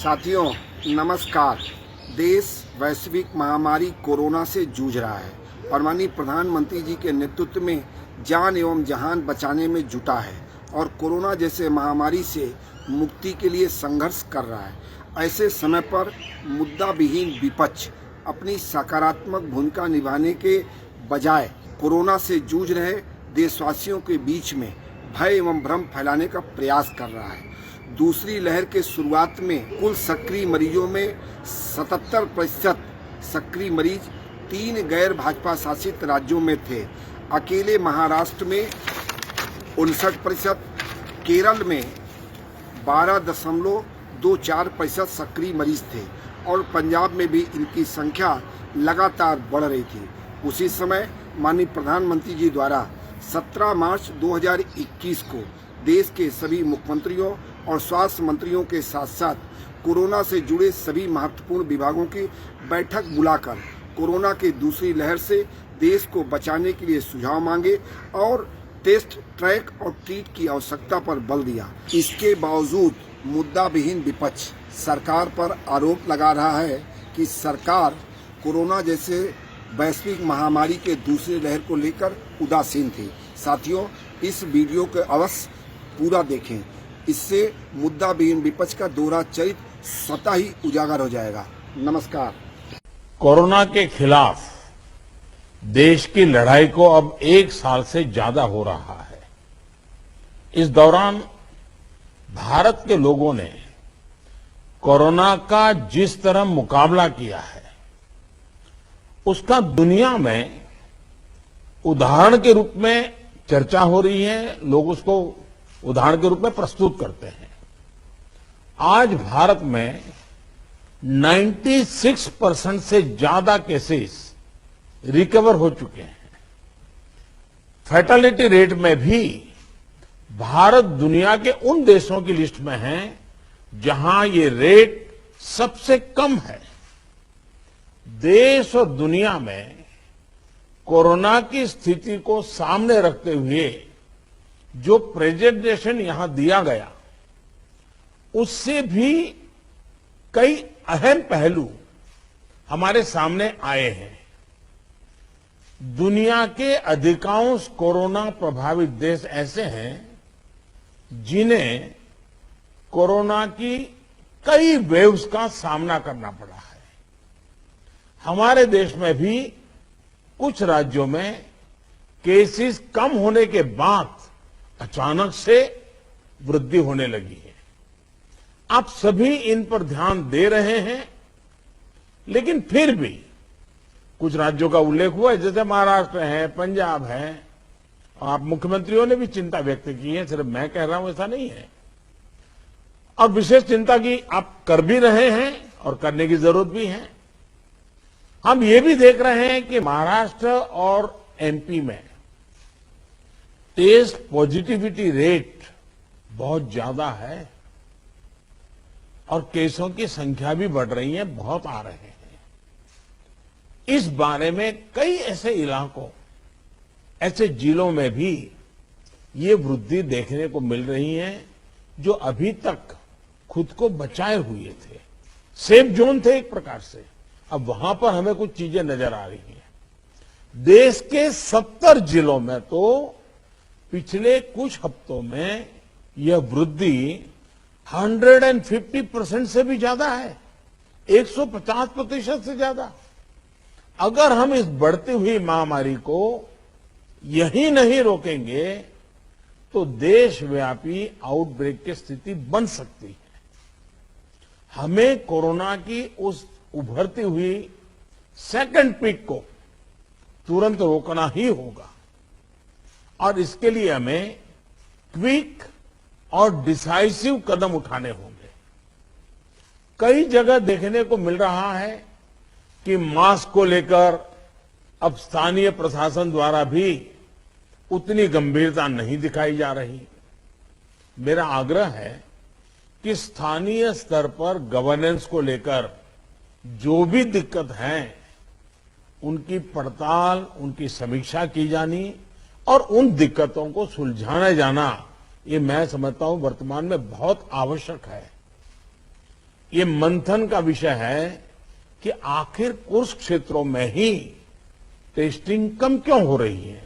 साथियों नमस्कार। देश वैश्विक महामारी कोरोना से जूझ रहा है और माननीय प्रधानमंत्री जी के नेतृत्व में जान एवं जहान बचाने में जुटा है और कोरोना जैसे महामारी से मुक्ति के लिए संघर्ष कर रहा है। ऐसे समय पर मुद्दा विहीन विपक्ष अपनी सकारात्मक भूमिका निभाने के बजाय कोरोना से जूझ रहे देशवासियों के बीच में भय एवं भ्रम फैलाने का प्रयास कर रहा है। दूसरी लहर के शुरुआत में कुल सक्रिय मरीजों में 77% सक्रिय मरीज 3 गैर भाजपा शासित राज्यों में थे। अकेले महाराष्ट्र में 59%, केरल में 12.24% सक्रिय मरीज थे और पंजाब में भी इनकी संख्या लगातार बढ़ रही थी। उसी समय माननीय प्रधानमंत्री जी द्वारा 17 मार्च 2021 को देश के सभी मुख्यमंत्रियों और स्वास्थ्य मंत्रियों के साथ साथ कोरोना से जुड़े सभी महत्वपूर्ण विभागों की बैठक बुलाकर कोरोना की दूसरी लहर से देश को बचाने के लिए सुझाव मांगे और टेस्ट, ट्रैक और ट्रीट की आवश्यकता पर बल दिया। इसके बावजूद मुद्दा विहीन विपक्ष सरकार पर आरोप लगा रहा है कि सरकार कोरोना जैसे वैश्विक महामारी के दूसरी लहर को लेकर उदासीन थी। साथियों, इस वीडियो को अवश्य पूरा देखें, इससे मुद्दा विहीन विपक्ष का दोहरा चरित्र स्वतः ही उजागर हो जाएगा। नमस्कार। कोरोना के खिलाफ देश की लड़ाई को अब 1 साल से ज्यादा हो रहा है। इस दौरान भारत के लोगों ने कोरोना का जिस तरह मुकाबला किया है उसका दुनिया में उदाहरण के रूप में चर्चा हो रही है। लोग उसको उदाहरण के रूप में प्रस्तुत करते हैं। आज भारत में 96% से ज्यादा केसेस रिकवर हो चुके हैं। फैटेलिटी रेट में भी भारत दुनिया के उन देशों की लिस्ट में है जहां ये रेट सबसे कम है। देश और दुनिया में कोरोना की स्थिति को सामने रखते हुए जो प्रेजेंटेशन यहां दिया गया उससे भी कई अहम पहलू हमारे सामने आए हैं। दुनिया के अधिकांश कोरोना प्रभावित देश ऐसे हैं जिन्हें कोरोना की कई वेव्स का सामना करना पड़ा है। हमारे देश में भी कुछ राज्यों में केसेस कम होने के बाद अचानक से वृद्धि होने लगी है। आप सभी इन पर ध्यान दे रहे हैं, लेकिन फिर भी कुछ राज्यों का उल्लेख हुआ है, जैसे महाराष्ट्र है, पंजाब है, और आप मुख्यमंत्रियों ने भी चिंता व्यक्त की है। सिर्फ मैं कह रहा हूं ऐसा नहीं है। और विशेष चिंता की आप कर भी रहे हैं और करने की जरूरत भी है। हम ये भी देख रहे हैं कि महाराष्ट्र और एमपी में टेस्ट पॉजिटिविटी रेट बहुत ज्यादा है और केसों की संख्या भी बढ़ रही है, बहुत आ रहे हैं। इस बारे में कई ऐसे इलाकों, ऐसे जिलों में भी ये वृद्धि देखने को मिल रही है जो अभी तक खुद को बचाए हुए थे, सेफ जोन थे एक प्रकार से। अब वहां पर हमें कुछ चीजें नजर आ रही हैं। देश के 70 जिलों में तो पिछले कुछ हफ्तों में यह वृद्धि 150% से भी ज्यादा है, 150% से ज्यादा। अगर हम इस बढ़ती हुई महामारी को यही नहीं रोकेंगे तो देशव्यापी आउटब्रेक की स्थिति बन सकती है। हमें कोरोना की उस उभरती हुई सेकंड पीक को तुरंत रोकना ही होगा और इसके लिए हमें क्विक और डिसाइसिव कदम उठाने होंगे। कई जगह देखने को मिल रहा है कि मास्क को लेकर अब स्थानीय प्रशासन द्वारा भी उतनी गंभीरता नहीं दिखाई जा रही। मेरा आग्रह है कि स्थानीय स्तर पर गवर्नेंस को लेकर जो भी दिक्कत है उनकी पड़ताल, उनकी समीक्षा की जानी और उन दिक्कतों को सुलझाया जाना, ये मैं समझता हूं वर्तमान में बहुत आवश्यक है। ये मंथन का विषय है कि आखिर कुछ क्षेत्रों में ही टेस्टिंग कम क्यों हो रही है,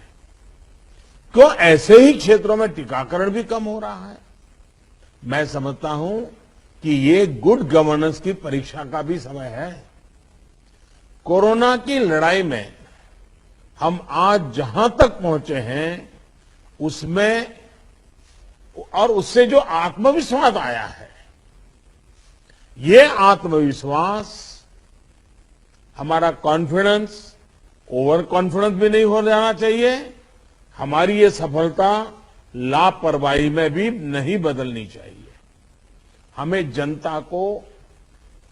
क्यों ऐसे ही क्षेत्रों में टीकाकरण भी कम हो रहा है। मैं समझता हूं कि ये गुड गवर्नेंस की परीक्षा का भी समय है। कोरोना की लड़ाई में हम आज जहां तक पहुंचे हैं उसमें और उससे जो आत्मविश्वास आया है, ये आत्मविश्वास, हमारा कॉन्फिडेंस ओवर कॉन्फिडेंस भी नहीं हो जाना चाहिए, हमारी ये सफलता लापरवाही में भी नहीं बदलनी चाहिए। हमें जनता को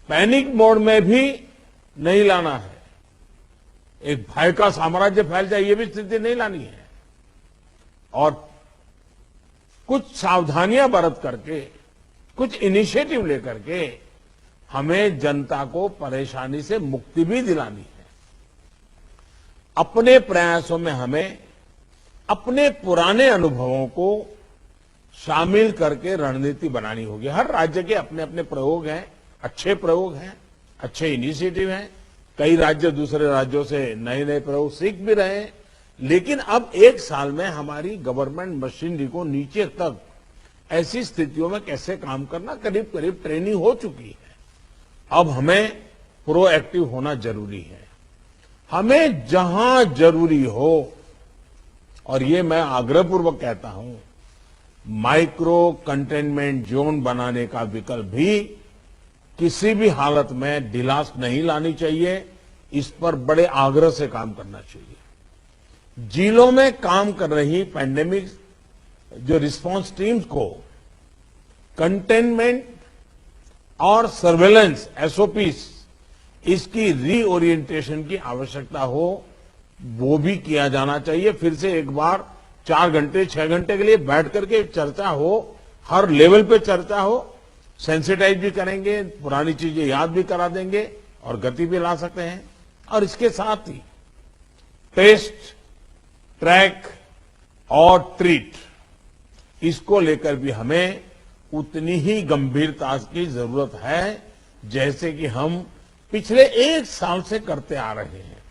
पैनिक मोड में भी नहीं लाना है, एक भय का साम्राज्य फैल जाए ये भी स्थिति नहीं लानी है, और कुछ सावधानियां बरत करके, कुछ इनिशिएटिव लेकर के हमें जनता को परेशानी से मुक्ति भी दिलानी है। अपने प्रयासों में हमें अपने पुराने अनुभवों को शामिल करके रणनीति बनानी होगी। हर राज्य के अपने अपने प्रयोग हैं, अच्छे प्रयोग हैं, अच्छे इनिशिएटिव हैं। कई राज्य दूसरे राज्यों से नए नए प्रयोग सीख भी रहे हैं, लेकिन अब एक साल में हमारी गवर्नमेंट मशीनरी को नीचे तक ऐसी स्थितियों में कैसे काम करना करीब करीब ट्रेनिंग हो चुकी है। अब हमें प्रोएक्टिव होना जरूरी है। हमें जहां जरूरी हो, और ये मैं आग्रहपूर्वक कहता हूं, माइक्रो कंटेनमेंट जोन बनाने का विकल्प भी किसी भी हालत में ढिलास नहीं लानी चाहिए। इस पर बड़े आग्रह से काम करना चाहिए। जिलों में काम कर रही पैंडेमिक जो रिस्पांस टीम्स को कंटेनमेंट और सर्वेलेंस एसओपीस इसकी रीओरिएंटेशन की आवश्यकता हो, वो भी किया जाना चाहिए। फिर से एक बार 4 घंटे 6 घंटे के लिए बैठ करके चर्चा हो, हर लेवल पे चर्चा हो, सेंसिटाइज भी करेंगे, पुरानी चीजें याद भी करा देंगे और गति भी ला सकते हैं। और इसके साथ ही टेस्ट, ट्रैक और ट्रीट, इसको लेकर भी हमें उतनी ही गंभीरता की जरूरत है जैसे कि हम पिछले 1 साल से करते आ रहे हैं।